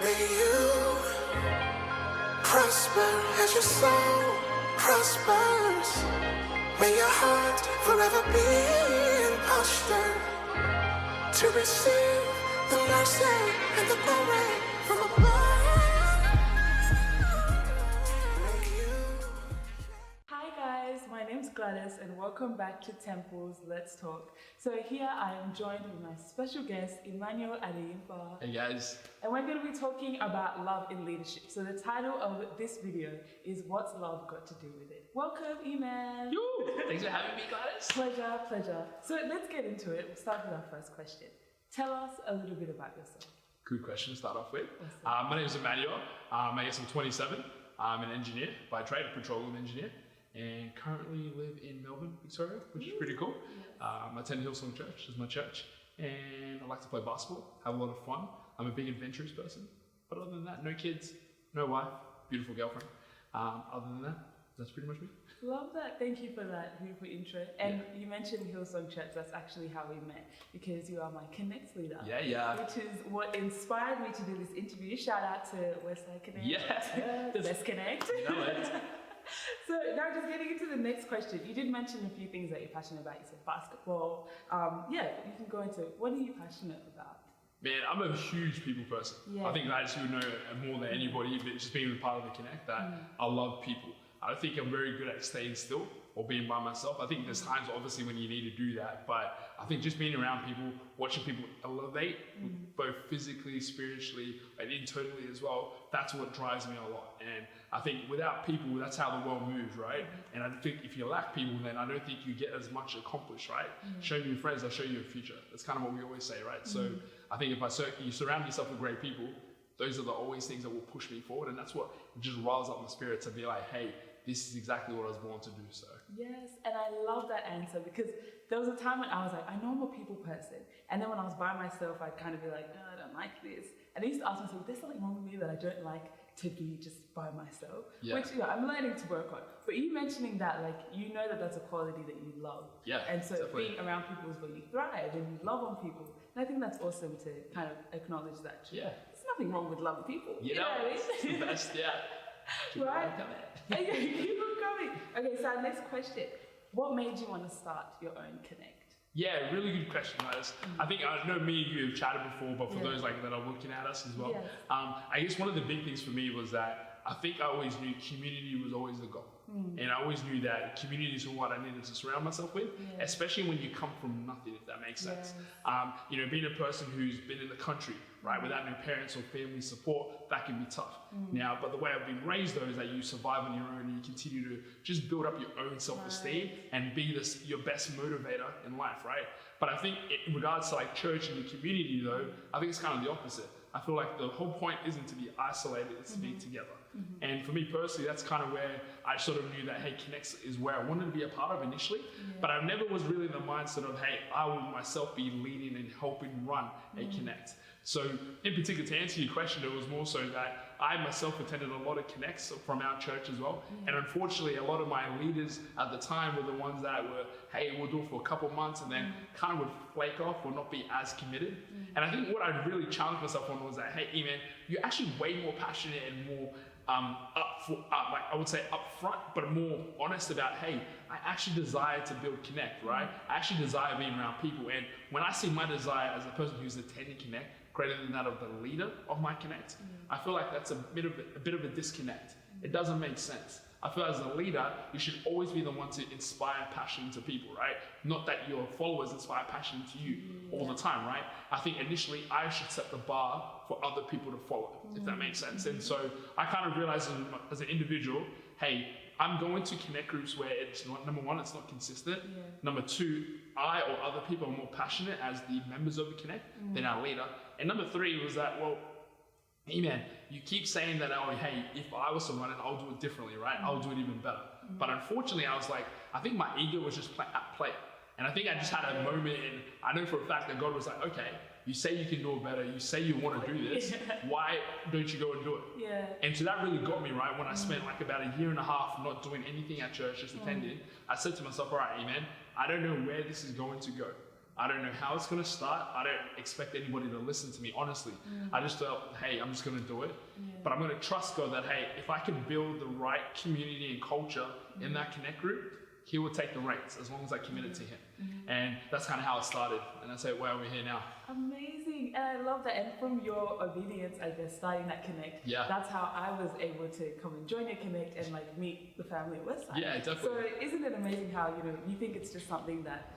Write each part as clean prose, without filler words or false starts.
May you prosper as your soul prospers. May your heart forever be in posture to receive the mercy and the glory from above. Hi guys, my name's Gladys and welcome back to Temple's Let's Talk. So here I am joined with my special guest, Emmanuel Adeyinfa. Hey guys. And we're going to be talking about love in leadership. So the title of this video is What's Love Got to Do With It? Welcome, Eman. Thanks for having me, Gladys. Pleasure. So let's get into it. We'll start with our first question. Tell us a little bit about yourself. Good question to start off with. Awesome. My name is Emmanuel. I guess I'm 27. I'm an engineer by trade, a petroleum engineer, and currently live in Melbourne, Victoria, which is pretty cool. I attend Hillsong Church, is my church, and I like to play basketball, have a lot of fun. I'm a big adventurous person, but other than that, no kids, no wife, beautiful girlfriend. Other than that, that's pretty much me. Love that. Thank you for that beautiful intro. And you mentioned Hillsong Church. That's actually how we met, because you are my Connect leader. Yeah. Which is what inspired me to do this interview. Shout out to Westside Connect. Yeah. The best Connect. You know it. So now just getting into the next question. You did mention a few things that you're passionate about. You said basketball. You can go into what are you passionate about? Man, I'm a huge people person. Yeah. I think Gladys would know more than anybody, but just being a part of the Connect, that I love people. I don't think I'm very good at staying still or being by myself. I think there's times obviously when you need to do that, but I think just being around people, watching people elevate, both physically, spiritually, and internally as well, that's what drives me a lot. And I think without people, that's how the world moves, right? And I think if you lack people, then I don't think you get as much accomplished, right? Show me your friends, I'll show you a future. That's kind of what we always say, right? So I think if you surround yourself with great people, those are the always things that will push me forward, and that's what just riles up my spirit to be like, hey, this is exactly what I was born to do. So yes, and I love that answer, because there was a time when I was like, I know I'm a people person, and then when I was by myself, I'd kind of be like, no, I don't like this, and I used to ask myself, there's something wrong with me that I don't like to be just by myself, which I'm learning to work on. But you mentioning that, like, you know that that's a quality that you love, and so definitely. Being around people is where you thrive and you love on people, and I think that's awesome to kind of acknowledge that. There's nothing wrong with loving people. You know what I mean? It's the best. Right? Keep on coming. Okay, so our next question. What made you want to start your own Connect? Yeah, really good question, guys. I think I know me and you have chatted before, but for those like that are looking at us as well, I guess one of the big things for me was that I think I always knew community was always the goal. And I always knew that communities were what I needed to surround myself with, especially when you come from nothing, if that makes sense. Being a person who's been in the country, right, without no parents or family support, that can be tough. Now, but the way I've been raised though is that you survive on your own and you continue to just build up your own self-esteem and be your best motivator in life, right? But I think in regards to like church and the community though, I think it's kind of the opposite. I feel like the whole point isn't to be isolated, it's to be together. And for me personally, that's kind of where I sort of knew that, hey, Connect is where I wanted to be a part of initially, but I never was really in the mindset of, hey, I would myself be leading and helping run a Connect. So in particular, to answer your question, it was more so that I myself attended a lot of Connects from our church as well. And unfortunately, a lot of my leaders at the time were the ones that were, hey, we'll do it for a couple months and then kind of would flake off or not be as committed. And I think what I really challenged myself on was that, hey, man, you're actually way more passionate and more I would say upfront, but more honest about, hey, I actually desire to build Connect, right? I actually desire being around people. And when I see my desire as a person who's attending Connect greater than that of the leader of my Connect, I feel like that's a bit of a disconnect. It doesn't make sense. I feel as a leader, you should always be the one to inspire passion to people, right? Not that your followers inspire passion to you all the time, right? I think initially I should set the bar for other people to follow, if that makes sense. And so I kind of realized as an individual, hey, I'm going to Connect groups where it's not, number one, it's not consistent. Number two, I or other people are more passionate as the members of the Connect than our leader. And number three was that, well, hey man, you keep saying that, oh, hey, if I was to run it, I'll do it differently, right? I'll do it even better. But unfortunately, I was like, I think my ego was just at play. And I think I just had a moment, and I know for a fact that God was like, okay, you say you can do it better, you say you want to do this, why don't you go and do it? And so that really got me, right? When I spent like about a year and a half not doing anything at church, just attending, I said to myself, all right, amen, I don't know where this is going to go, I don't know how it's going to start. I don't expect anybody to listen to me, honestly. I just felt, hey, I'm just going to do it. But I'm going to trust God that, hey, if I can build the right community and culture in that Connect group, He will take the reins as long as I commit it to Him. And that's kind of how it started. And that's why we're here now. Amazing. And I love that. And from your obedience, I guess, starting that Connect, that's how I was able to come and join your Connect and like meet the family at Westside. Yeah, definitely. So isn't it amazing how, you think it's just something that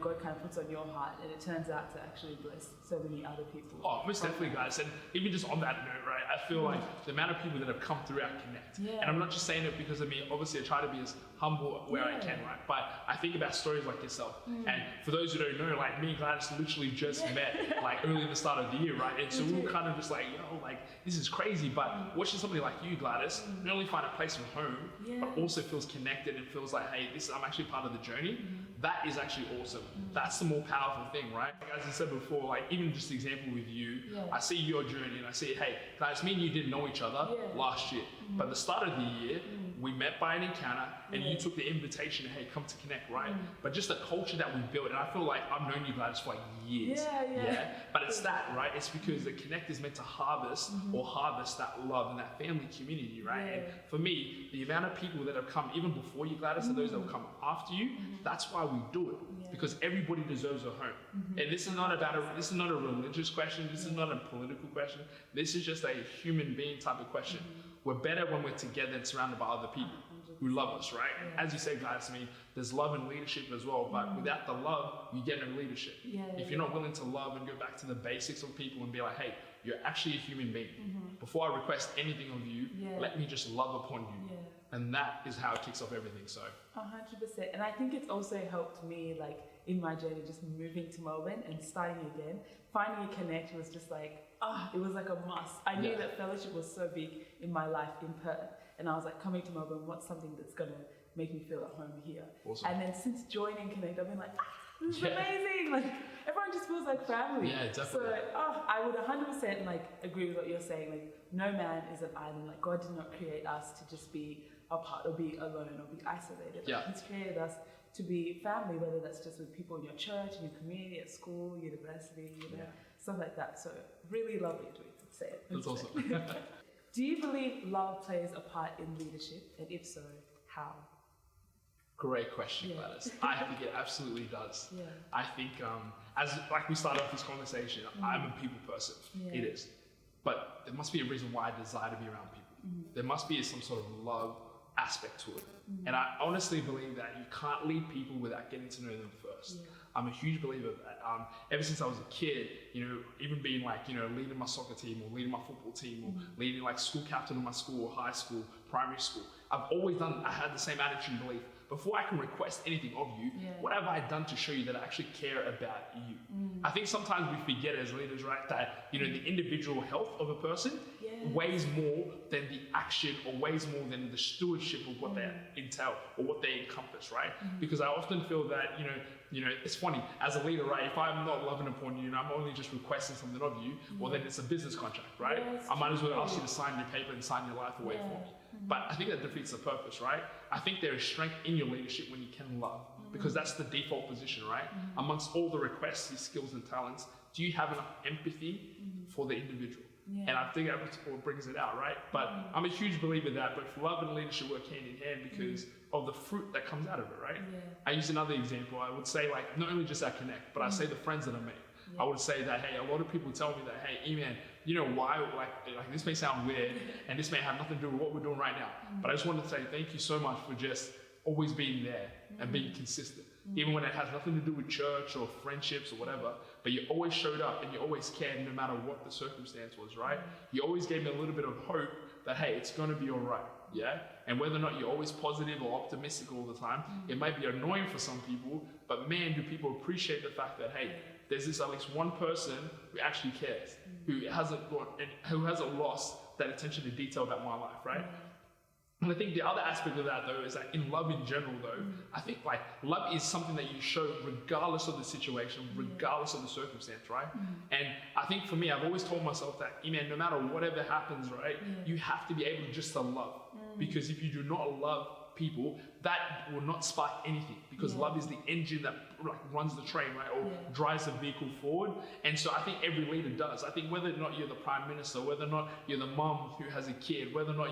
God kind of puts on your heart, and it turns out to actually bless so many other people. Oh, most definitely, guys. And even just on that note, right, I feel like the amount of people that have come through our Connect, and I'm not just saying it because of me, obviously I try to be as humble where I can, right? But I think about stories like yourself. And for those who don't know, like me and Gladys literally just met like early in the start of the year, right? And so we were kind of just like, like, this is crazy. But watching somebody like you, Gladys, not only find a place of home, but also feels connected and feels like, hey, I'm actually part of the journey. That is actually awesome. That's the more powerful thing, right? Like, as I said before, like even just the example with you, I see your journey and I see, hey, guys, me and you didn't know each other last year. But at the start of the year, we met by an encounter and you took the invitation, hey, come to Connect, right? But just the culture that we built, and I feel like I've known you guys for like years. But it's that, right? It's because the Connect is meant to harvest that love and that family community, right? And for me, the amount of people that have come even before you, Gladys, and those that will come after you, that's why we do it. Because everybody deserves a home. And this is not this is not a religious question, this is not a political question, this is just a human being type of question. We're better when we're together and surrounded by other people who love us, right? As you say, guys, I mean, there's love and leadership as well, but without the love, you get no leadership. If you're not willing to love and go back to the basics of people and be like, hey, you're actually a human being. Before I request anything of you, let me just love upon you. And that is how it kicks off everything, so. 100%. And I think it's also helped me, like, in my journey, just moving to Melbourne and starting again. Finding a Connect was just like, it was like a must. I knew that fellowship was so big in my life in Perth. And I was like, coming to Melbourne, what's something that's going to make me feel at home here? Awesome. And then since joining Connect, I've been like, this is amazing. Like, everyone just feels like family. Yeah, definitely. So, I would 100% like agree with what you're saying. Like, no man is an island. Like, God did not create us to just be apart or be alone or be isolated. Like, He's created us to be family, whether that's just with people in your church, in your community, at school, university, stuff like that. So really lovely to say it. That's awesome. Do you believe love plays a part in leadership? And if so, how? Great question, Gladys. I think it absolutely does. I think, as like we started off this conversation, I'm a people person. It is. But there must be a reason why I desire to be around people. There must be some sort of love aspect to it. And I honestly believe that you can't lead people without getting to know them first. I'm a huge believer of that. Ever since I was a kid, even being like, leading my soccer team or leading my football team or leading like school captain of my school or high school, primary school, I had the same attitude and belief. Before I can request anything of you, what have I done to show you that I actually care about you? I think sometimes we forget as leaders, right, that the individual health of a person weighs more than the action or weighs more than the stewardship of what they entail or what they encompass, right? Because I often feel that, it's funny, as a leader, right, if I'm not loving upon you and I'm only just requesting something of you, well then it's a business contract, right? I might as well ask you to sign your paper and sign your life away for me. But I think that defeats the purpose, right? I think there is strength in your leadership when you can love, because that's the default position, right? Amongst all the requests, your skills and talents, do you have enough empathy for the individual? And I think that's what brings it out, right? But I'm a huge believer that both love and leadership work hand in hand because of the fruit that comes out of it, right? I use another example. I would say, like, not only just our Connect, but I say the friends that I make. I would say that, hey, a lot of people tell me that, hey, E-Man, why, like this may sound weird and this may have nothing to do with what we're doing right now, but I just wanted to say thank you so much for just always being there and being consistent. Even when it has nothing to do with church or friendships or whatever, but you always showed up and you always cared no matter what the circumstance was, right? You always gave me a little bit of hope that, hey, it's going to be all right, And whether or not you're always positive or optimistic all the time, it might be annoying for some people, but man, do people appreciate the fact that, hey, there's this at least one person who actually cares, who hasn't lost that attention to detail about my life, right? And I think the other aspect of that, though, is that in love in general, though, I think like love is something that you show regardless of the situation, regardless of the circumstance, right? And I think for me, I've always told myself that, no matter whatever happens, right, you have to be able just to love. Because if you do not love, people, that will not spark anything, because love is the engine that like runs the train, right, or drives the vehicle forward. And so I think every leader does. I think whether or not you're the prime minister, whether or not you're the mom who has a kid, whether or not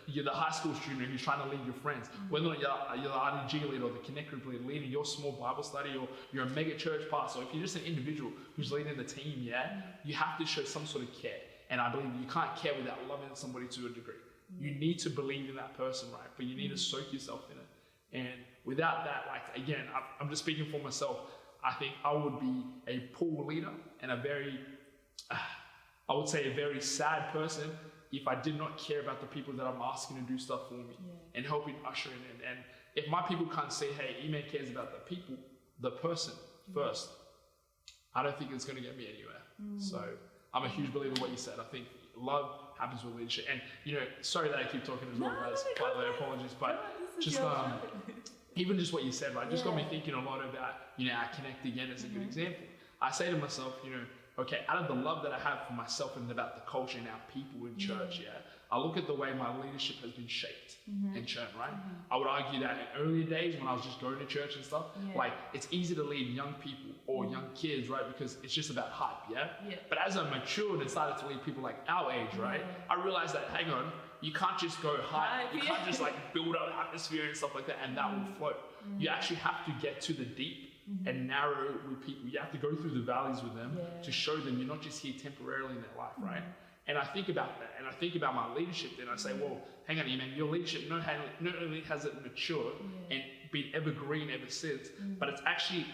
you're the high school student who's trying to lead your friends, whether or not you're the RDG leader or the Connect Group leader leading your small Bible study, or you're a mega church pastor, or if you're just an individual who's leading the team, you have to show some sort of care. And I believe you can't care without loving somebody to a degree. You need to believe in that person, right? But you need to soak yourself in it. And without that, like, again, I'm just speaking for myself. I think I would be a poor leader and a very sad person if I did not care about the people that I'm asking to do stuff for me and helping usher in. And if my people can't say, hey, Eman cares about the people, the person first, I don't think it's going to get me anywhere. So I'm a huge believer in what you said. I think love happens with leadership. And, sorry that I keep talking as well, guys. By the way, apologies. But just even just what you said, right, just got me thinking a lot about, our Connect again as a good example. I say to myself, okay, out of the love that I have for myself and about the culture and our people in church, I look at the way my leadership has been shaped in church, right? I would argue that in earlier days when I was just going to church and stuff, like, it's easy to lead young people or young kids, right? Because it's just about hype, But as I matured and started to lead people like our age, right? I realized that, hang on, you can't just go hype. You can't just like build up atmosphere and stuff like that and that will float. You actually have to get to the deep and narrow with people. You have to go through the valleys with them to show them you're not just here temporarily in their life, right? And I think about that, and I think about my leadership, and I say, well, hang on, man, your leadership not only has it matured and been evergreen ever since, but it's actually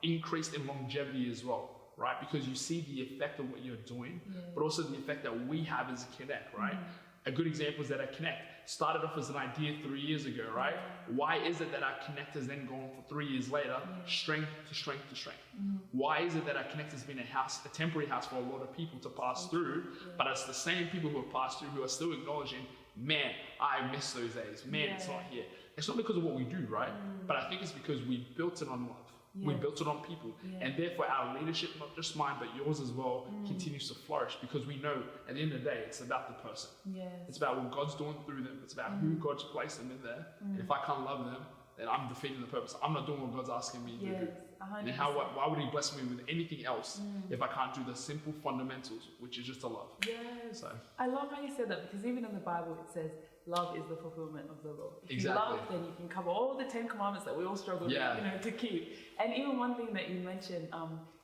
increased in longevity as well, right? Because you see the effect of what you're doing, but also the effect that we have as a Connect, right? A good example is that our Connect started off as an idea 3 years ago, right? Why is it that our Connect has then gone for 3 years later, strength to strength to strength? Why is it that our Connect has been a temporary house for a lot of people to pass through, but it's the same people who have passed through who are still acknowledging, man, I miss those days, man, it's not here. It's not because of what we do, right? But I think it's because we built it on love. We built it on people, and therefore our leadership, not just mine but yours as well, continues to flourish, because we know at the end of the day it's about the person. It's about what God's doing through them. It's about who God's placed them in there. And if I can't love them, then I'm defeating the purpose. I'm not doing what God's asking me to do. 100%. And why would He bless me with anything else if I can't do the simple fundamentals, which is just to love? So I love how you said that, because even in the Bible it says love is the fulfillment of the law. If you love, then you can cover all the 10 commandments that we all struggle to keep. And even one thing that you mentioned,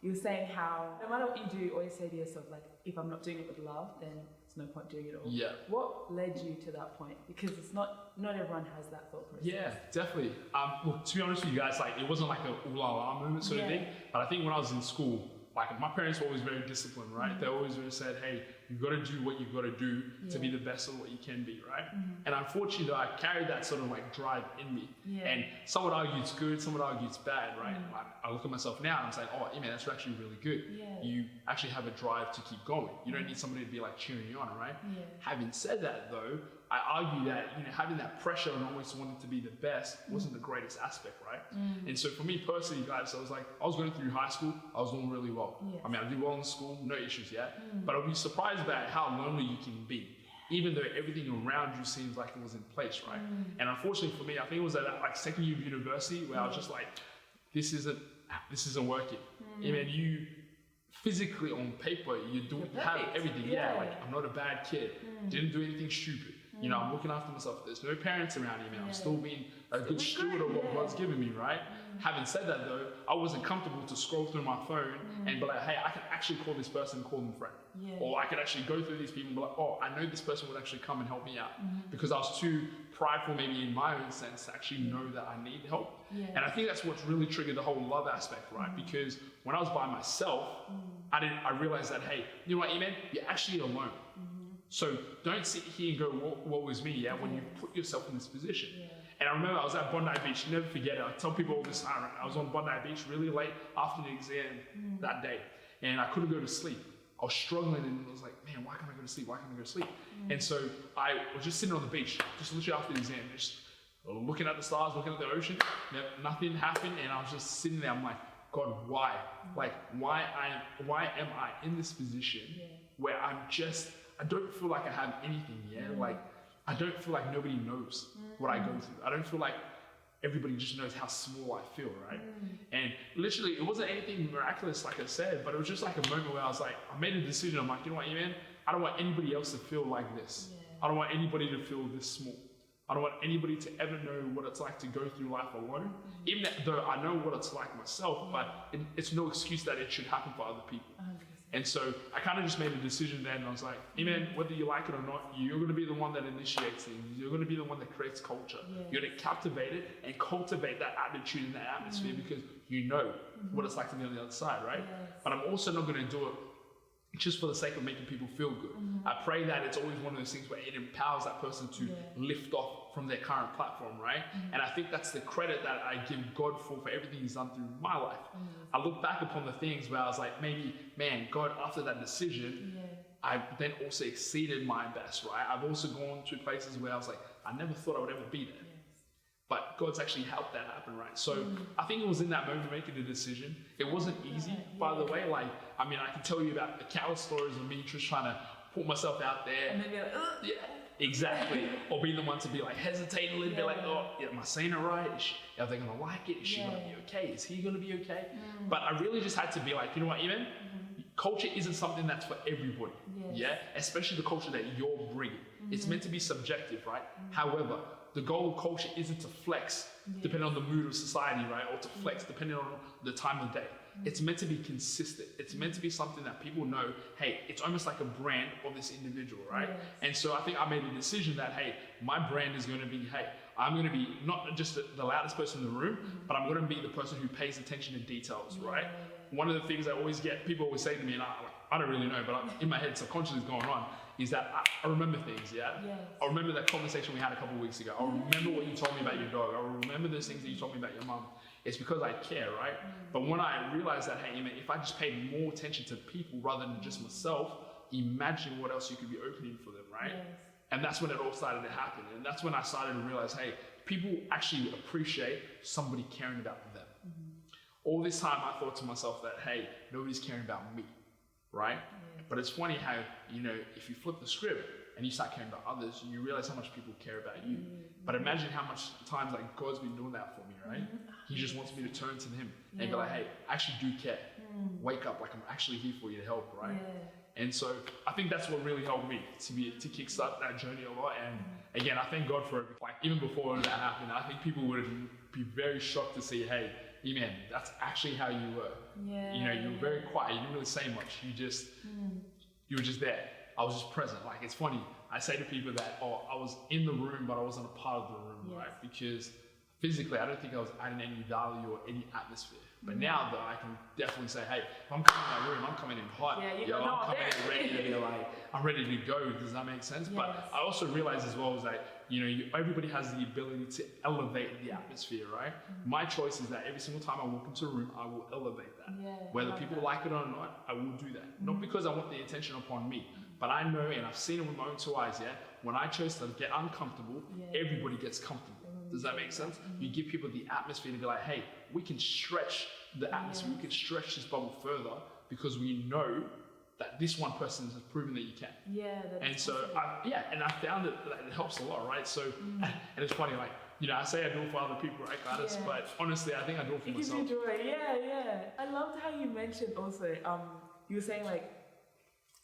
you were saying how no matter what you do, always say to yourself, like, if I'm not doing it with love, then there's no point doing it all. What led you to that point? Because it's not everyone has that thought process. Yeah, definitely. Well, to be honest with you guys, like, it wasn't like a ooh la la moment sort of thing. But I think when I was in school, like, my parents were always very disciplined, right? They always said, hey, you've got to do what you've got to do to be the best of what you can be, right? And unfortunately, though, I carried that sort of like drive in me. And some would argue it's good, some would argue it's bad, right? I look at myself now and I'm saying, oh, man, that's actually really good. You actually have a drive to keep going. You don't need somebody to be like cheering you on, right? Having said that, though, I argue that, having that pressure and always wanting to be the best wasn't the greatest aspect, right? And so for me personally, guys, I was going through high school, I was doing really well. I mean, I did well in school, no issues yet, but I'll be surprised about how lonely you can be, even though everything around you seems like it was in place, right? And unfortunately for me, I think it was at like second year of university where I was just like, this isn't working. I mean, you physically on paper, you have everything. Like, I'm not a bad kid, didn't do anything stupid. I'm looking after myself. There's no parents around me, man. I'm still being a good steward of what God's given me, right? Having said that, though, I wasn't comfortable to scroll through my phone and be like, hey, I can actually call this person and call them friend. Or I could actually go through these people and be like, oh, I know this person would actually come and help me out. Because I was too prideful, maybe in my own sense, to actually know that I need help. And I think that's what's really triggered the whole love aspect, right? Because when I was by myself, I realized that, hey, you know what, Eman? You're actually alone. So don't sit here and go, what was me, when you put yourself in this position. And I remember I was at Bondi Beach, never forget it. I tell people all this time, I was on Bondi Beach really late after the exam that day, and I couldn't go to sleep. I was struggling, and I was like, man, why can't I go to sleep? Why can't I go to sleep? And so I was just sitting on the beach, just literally after the exam, just looking at the stars, looking at the ocean. Nothing happened, and I was just sitting there. I'm like, God, why? Like, why am I in this position where I don't feel like I have anything, Like, I don't feel like nobody knows what I go through. I don't feel like everybody just knows how small I feel, right? And literally, it wasn't anything miraculous, like I said, but it was just like a moment where I was like, I made a decision. I'm like, you know what, man? I don't want anybody else to feel like this. I don't want anybody to feel this small. I don't want anybody to ever know what it's like to go through life alone, even though I know what it's like myself, but it's no excuse that it should happen for other people. 100%. And so I kind of just made a decision then, and I was like, hey man, whether you like it or not, you're going to be the one that initiates things. You're going to be the one that creates culture. You're going to captivate it and cultivate that attitude and that atmosphere because you know what it's like to be on the other side, right? But I'm also not going to do it just for the sake of making people feel good. I pray that it's always one of those things where it empowers that person to lift off from their current platform, right? And I think that's the credit that I give God for everything he's done through my life. I look back upon the things where I was like, maybe, man, God, after that decision, I then also exceeded my best, right? I've also gone to places where I was like, I never thought I would ever be there. But God's actually helped that happen, right? So I think it was in that moment making the decision. It wasn't easy, by the way. Like, I mean, I can tell you about the countless stories of me just trying to put myself out there. And then be like, ugh. Yeah, exactly. Or being the one to be like hesitating a little bit, like, oh, am I saying it right? Are they gonna like it? Is she gonna be okay? Is he gonna be okay? But I really just had to be like, you know what, even culture isn't something that's for everybody. Especially the culture that you're bringing. It's meant to be subjective, right? However, the goal of culture isn't to flex depending on the mood of society, right? Or to flex depending on the time of day. It's meant to be consistent. It's meant to be something that people know, hey, it's almost like a brand of this individual, right? And so I think I made a decision that, hey, my brand is going to be, hey, I'm going to be not just the loudest person in the room, but I'm going to be the person who pays attention to details, right? One of the things I always get, people always say to me, and I don't really know, but in my head subconsciously is going on, is that I remember things, I remember that conversation we had a couple of weeks ago. I remember what you told me about your dog. I remember those things that you told me about your mum. It's because I care, right? But when I realized that, hey, if I just paid more attention to people rather than just myself, imagine what else you could be opening for them, right? And that's when it all started to happen. And that's when I started to realize, hey, people actually appreciate somebody caring about them. All this time I thought to myself that, hey, nobody's caring about me, right? But it's funny how, if you flip the script and you start caring about others, you realize how much people care about you. But imagine how much times like God's been doing that for me, right? He just wants me to turn to him and be like, hey, I actually do care. Wake up, like I'm actually here for you to help, right? And so I think that's what really helped me to kickstart that journey a lot. And again, I thank God for it. Like even before that happened, I think people would be very shocked to see, hey, man, that's actually how you were. You were very quiet. You didn't really say much. You were just there. I was just present. Like it's funny. I say to people that, I was in the room, but I wasn't a part of the room, right? Because physically, I don't think I was adding any value or any atmosphere. But now, though, I can definitely say, hey, if I'm coming in that room, I'm coming in hot. I'm coming in ready to be like, I'm ready to go. Does that make sense? But I also realize as well is that, everybody has the ability to elevate the atmosphere, right? My choice is that every single time I walk into a room, I will elevate that. Whether people like it or not, I will do that. Not because I want the attention upon me, but I know, and I've seen it with my own two eyes, when I chose to get uncomfortable, everybody gets comfortable. Does that make sense? You give people the atmosphere to be like, hey, we can stretch the atmosphere, we can stretch this bubble further because we know that this one person has proven that you can. And so, I found that it helps a lot, right? So, and it's funny, like, I say I do it for other people, right, Gladys? But honestly, I think I do it for myself. It gives you joy, I loved how you mentioned also, you were saying like,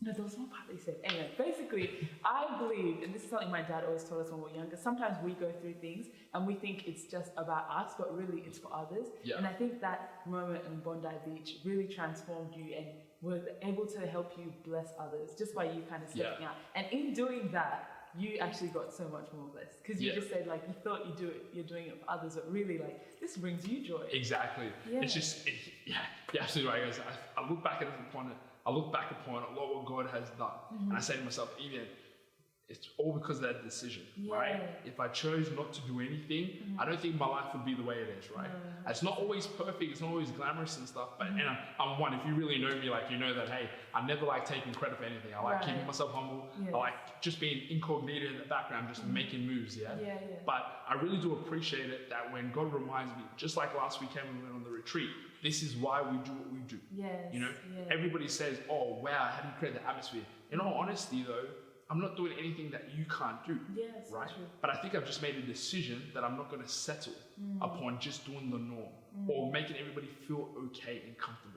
no, there was one part that you said. Anyway, basically, I believe, and this is something my dad always told us when we were younger, sometimes we go through things and we think it's just about us, but really it's for others. And I think that moment in Bondi Beach really transformed you and was able to help you bless others just by you kind of stepping out. And in doing that, you actually got so much more blessed because you just said like you thought you're doing it for others, but really like this brings you joy. Exactly. It's just, you're absolutely right, guys. I look back at this point. I look back upon a lot what God has done, and I say to myself, even it's all because of that decision, right? If I chose not to do anything, I don't think my life would be the way it is, right? It's not always perfect, it's not always glamorous and stuff, but and I'm one, if you really know me, like you know that, hey, I never like taking credit for anything. I like keeping myself humble. I like just being incognito in the background, just making moves, But I really do appreciate it that when God reminds me, just like last weekend when we went on the retreat, this is why we do what we do. Everybody says, oh wow, how do you create the atmosphere? In all honesty though, I'm not doing anything that you can't do. Yes, right? true. But I think I've just made a decision that I'm not going to settle upon just doing the norm or making everybody feel okay and comfortable.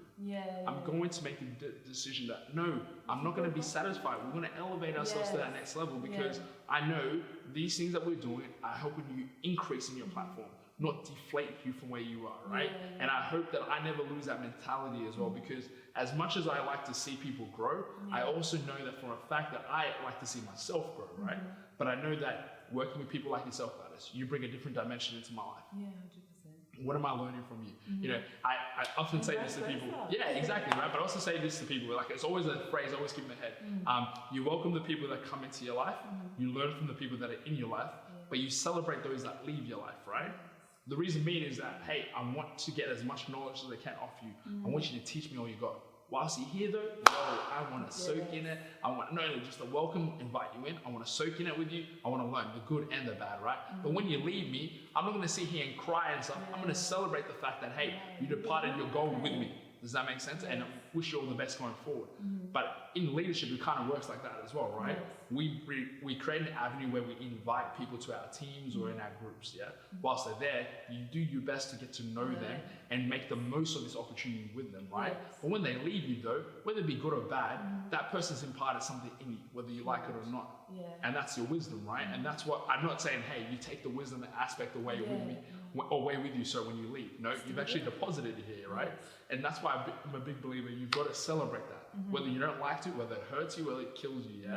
I'm going to make a decision that, no, I'm not going to be satisfied. We're going to elevate ourselves to that next level because I know these things that we're doing are helping you increase in your platform, not deflate you from where you are, right? And I hope that I never lose that mentality as well, because as much as I like to see people grow, I also know that for a fact that I like to see myself grow, right? But I know that working with people like yourself, Gladys, you bring a different dimension into my life. 100%. What am I learning from you? You know, I often say this to people. Yeah, exactly, right? But I also say this to people, like it's always a phrase I always keep in my head. You welcome the people that come into your life, you learn from the people that are in your life, but you celebrate those that leave your life, right? The reason being is that, hey, I want to get as much knowledge as I can off you. I want you to teach me all you got. Whilst you're here though, I want to soak in it. I want not only just to welcome, invite you in, I want to soak in it with you. I want to learn the good and the bad, right? But when you leave me, I'm not going to sit here and cry and stuff. I'm going to celebrate the fact that, hey, you departed your goal with me. Does that make sense? And I wish you all the best going forward. But in leadership, it kind of works like that as well, right? We create an avenue where we invite people to our teams or in our groups, Whilst they're there, you do your best to get to know them and make the most of this opportunity with them, right? But when they leave you though, whether it be good or bad, that person's imparted something in you, whether you like it or not. And that's your wisdom, right? And that's what, I'm not saying, hey, you take the wisdom aspect away with me, away with you so when you leave. No, you've actually deposited it here, right? And that's why I'm a big believer, you've got to celebrate that. Whether you don't like it, whether it hurts you, whether it kills you,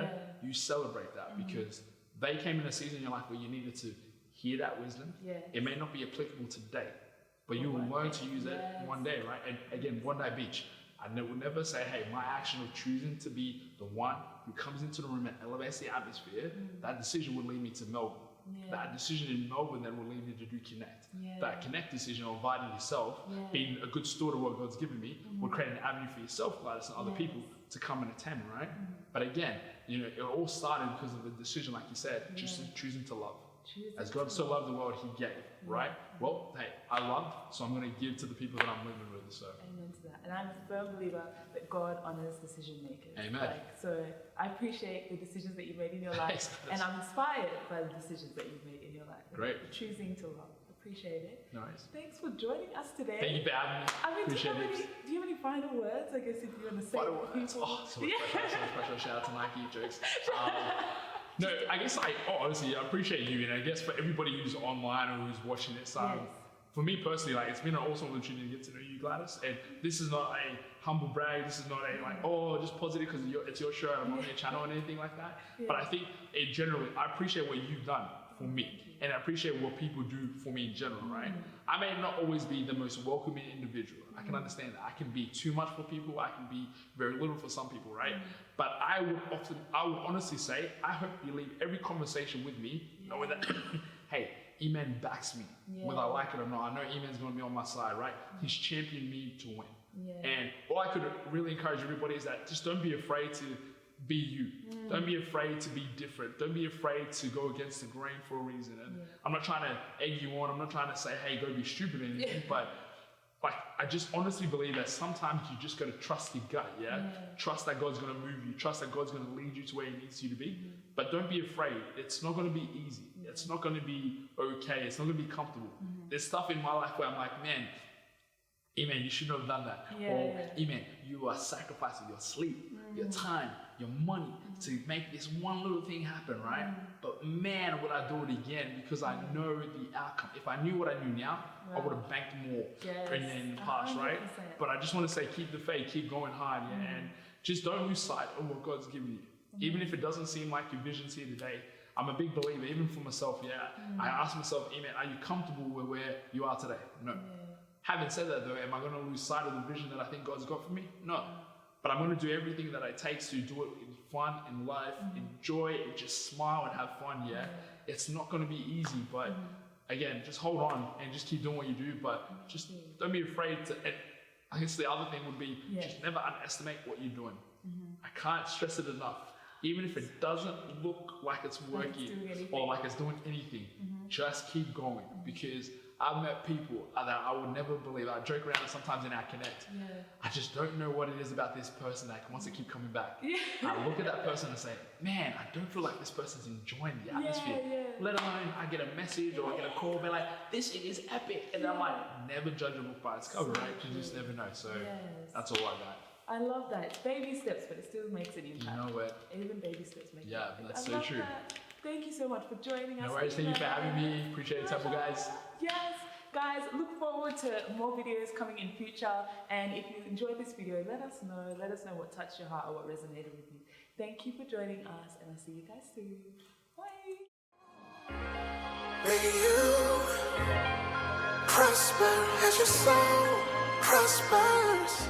you celebrate that because they came in a season in your life where you needed to hear that wisdom. It may not be applicable today, but you will learn to use it one day, right? And again, One Day Beach, I will never say, hey, my action of choosing to be the one who comes into the room and elevates the atmosphere, that decision would lead me to Melbourne. That decision in Melbourne then will lead me to do Connect. That Connect decision of inviting yourself, being a good steward of what God's given me, will create an avenue for yourself, Gladys, and other people to come and attend, right? But again, you know, it all started because of a decision, like you said, choosing to love. As God so loved the world, He gave, right? Well, hey, I love, so I'm going to give to the people that I'm living with. So. Amen to that. And I'm a firm believer that God honors decision makers. Amen. So I appreciate the decisions that you've made in your life, and I'm inspired by the decisions that you've made in your life. Great. Choosing to love. Appreciate it. Nice. Thanks for joining us today. Thank you for having me. I mean, Appreciate do you have any final words? I guess if you want to say final words. Oh, so much pressure. Shout out to Nike jokes. No, I guess honestly, I appreciate you, and I guess for everybody who's online or who's watching this, for me personally, like it's been an awesome opportunity to get to know you, Gladys. And this is not a humble brag. This is not a just positive because it's your show. I'm on your channel or anything like that. But I think generally, I appreciate what you've done for me, and I appreciate what people do for me in general, right? I may not always be the most welcoming individual. I can understand that. I can be too much for people. I can be very little for some people, right? But I would honestly say, I hope you leave every conversation with me knowing that, hey, Eman backs me, whether I like it or not. I know Eman's going to be on my side, right? He's championed me to win. And all I could really encourage everybody is that just don't be afraid to be you. Don't be afraid to be different. Don't be afraid to go against the grain for a reason. And I'm not trying to egg you on. I'm not trying to say, hey, go be stupid or anything. But like, I just honestly believe that sometimes you just got to trust your gut, Trust that God's going to move you. Trust that God's going to lead you to where He needs you to be. But don't be afraid. It's not going to be easy. It's not going to be okay. It's not going to be comfortable. There's stuff in my life where I'm like, man, Amen, you shouldn't have done that. Or, Amen, you are sacrificing your sleep, your time, your money to make this one little thing happen, right? But man, would I do it again because I know the outcome. If I knew what I knew now, I would have banked more in the past, 100%. Right? But I just want to say, keep the faith, keep going hard, and just don't lose sight of what God's given you. Even if it doesn't seem like your vision's here today, I'm a big believer, even for myself, I ask myself, Amen, are you comfortable with where you are today? No. Having said that though, am I going to lose sight of the vision that I think God's got for me? No. But I'm going to do everything that it takes to do it in fun, in life, enjoy and just smile and have fun, It's not going to be easy, but again, just hold on and just keep doing what you do, but just don't be afraid to, and I guess the other thing would be, just never underestimate what you're doing. I can't stress it enough. Even if it doesn't look like it's working or like it's doing anything, just keep going, because I've met people that I would never believe. I joke around sometimes in our connect. Yeah. I just don't know what it is about this person that wants to keep coming back. Yeah. I look at that person and say, man, I don't feel like this person's enjoying the atmosphere. Yeah. Let alone I get a message or I get a call, be like, this is epic. And I'm like, never judge a book by its cover, right? You just never know. So that's all I got. I love that. Baby steps, but it still makes an impact. You know what? Even baby steps make an impact. Yeah, that's I so love true. That. Thank you so much for joining us. No worries. Thank you for having me. Appreciate it, Temple guys. Yes. Guys, look forward to more videos coming in future. And if you enjoyed this video, let us know. Let us know what touched your heart or what resonated with you. Thank you for joining us, and I'll see you guys soon. Bye. May you prosper as your soul prospers.